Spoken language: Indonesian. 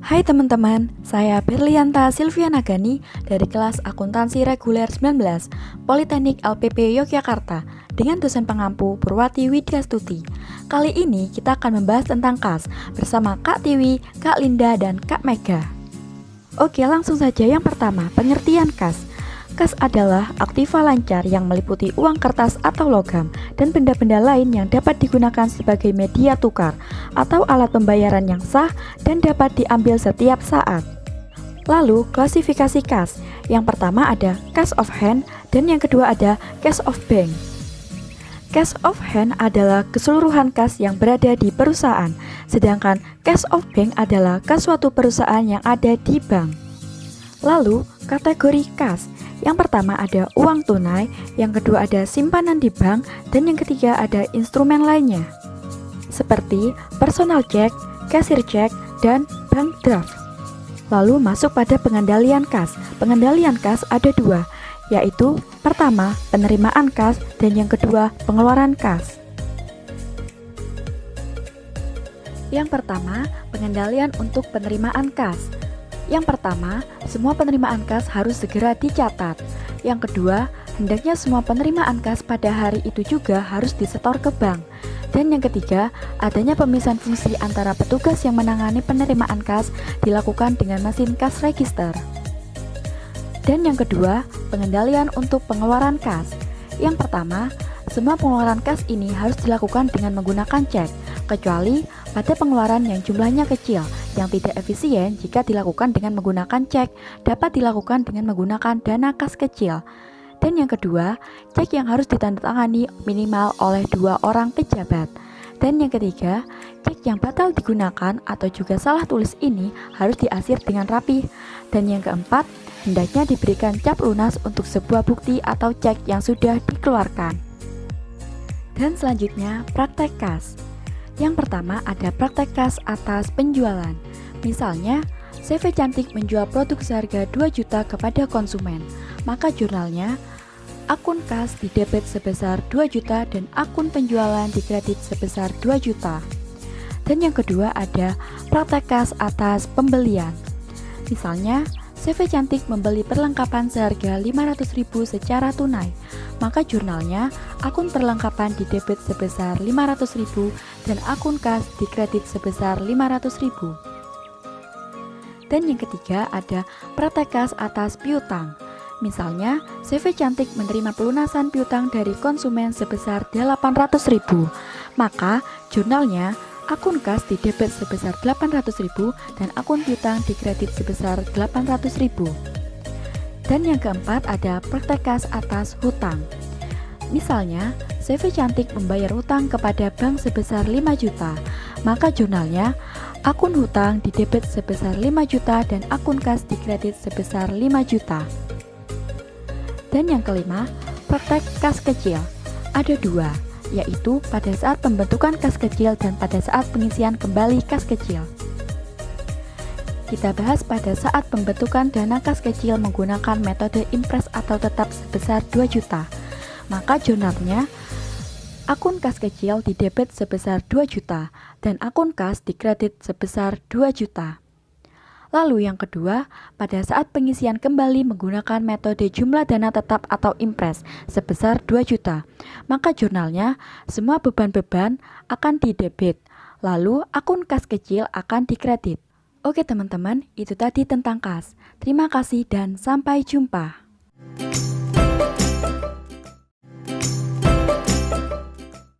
Hai teman-teman, saya Berlianta Silviana Gani dari kelas Akuntansi Reguler 19 Politeknik LPP Yogyakarta dengan dosen pengampu Purwati Widyastuti. Kali ini kita akan membahas tentang kas bersama Kak Tiwi, Kak Linda, dan Kak Mega. Oke, langsung saja. Yang pertama, pengertian kas. Kas adalah aktiva lancar yang meliputi uang kertas atau logam dan benda-benda lain yang dapat digunakan sebagai media tukar atau alat pembayaran yang sah dan dapat diambil setiap saat. Lalu, klasifikasi kas. Yang pertama ada cash of hand dan yang kedua ada cash of bank. Cash of hand adalah keseluruhan kas yang berada di perusahaan, sedangkan cash of bank adalah kas suatu perusahaan yang ada di bank. Lalu, kategori kas. Yang pertama ada uang tunai, yang kedua ada simpanan di bank, dan yang ketiga ada instrumen lainnya seperti personal check, cashier check, dan bank draft. Lalu masuk pada pengendalian kas. Pengendalian kas ada dua, yaitu pertama penerimaan kas dan yang kedua pengeluaran kas. Yang pertama, pengendalian untuk penerimaan kas. Yang pertama, semua penerimaan kas harus segera dicatat. Yang kedua, hendaknya semua penerimaan kas pada hari itu juga harus disetor ke bank. Dan yang ketiga, adanya pemisahan fungsi antara petugas yang menangani penerimaan kas dilakukan dengan mesin cash register. Dan yang kedua, pengendalian untuk pengeluaran kas. Yang pertama, semua pengeluaran kas ini harus dilakukan dengan menggunakan cek, kecuali pada pengeluaran yang jumlahnya kecil, yang tidak efisien jika dilakukan dengan menggunakan cek, dapat dilakukan dengan menggunakan dana kas kecil. Dan yang kedua, cek yang harus ditandatangani minimal oleh 2 orang pejabat. Dan yang ketiga, cek yang batal digunakan atau juga salah tulis ini harus diarsir dengan rapi. Dan yang keempat, hendaknya diberikan cap lunas untuk sebuah bukti atau cek yang sudah dikeluarkan. Dan selanjutnya, praktek kas. Yang pertama ada praktek kas atas penjualan. Misalnya, CV Cantik menjual produk seharga 2 juta kepada konsumen, maka jurnalnya akun kas didebit sebesar 2 juta dan akun penjualan dikredit sebesar 2 juta. Dan yang kedua ada praktek kas atas pembelian. Misalnya, CV Cantik membeli perlengkapan seharga 500.000 secara tunai, maka jurnalnya akun perlengkapan didebit sebesar 500.000 dan akun kas dikredit sebesar 500.000. Dan yang ketiga ada praktek kas atas piutang. Misalnya, CV Cantik menerima pelunasan piutang dari konsumen sebesar 800.000, maka jurnalnya akun kas didebit sebesar 800.000 dan akun piutang dikredit sebesar 800.000. Dan yang keempat ada praktek kas atas hutang. Misalnya, CV Cantik membayar hutang kepada bank sebesar 5 juta, maka jurnalnya akun hutang didebit sebesar 5 juta dan akun kas dikredit sebesar 5 juta. Dan yang kelima, praktek kas kecil. Ada dua, yaitu pada saat pembentukan kas kecil dan pada saat pengisian kembali kas kecil. Kita bahas pada saat pembentukan dana kas kecil menggunakan metode impres atau tetap sebesar 2 juta. Maka jurnalnya akun kas kecil didebit sebesar 2 juta dan akun kas dikredit sebesar 2 juta. Lalu yang kedua, pada saat pengisian kembali menggunakan metode jumlah dana tetap atau impres sebesar 2 juta, maka jurnalnya semua beban-beban akan didebit, lalu akun kas kecil akan dikredit. Oke teman-teman, itu tadi tentang kas. Terima kasih dan sampai jumpa.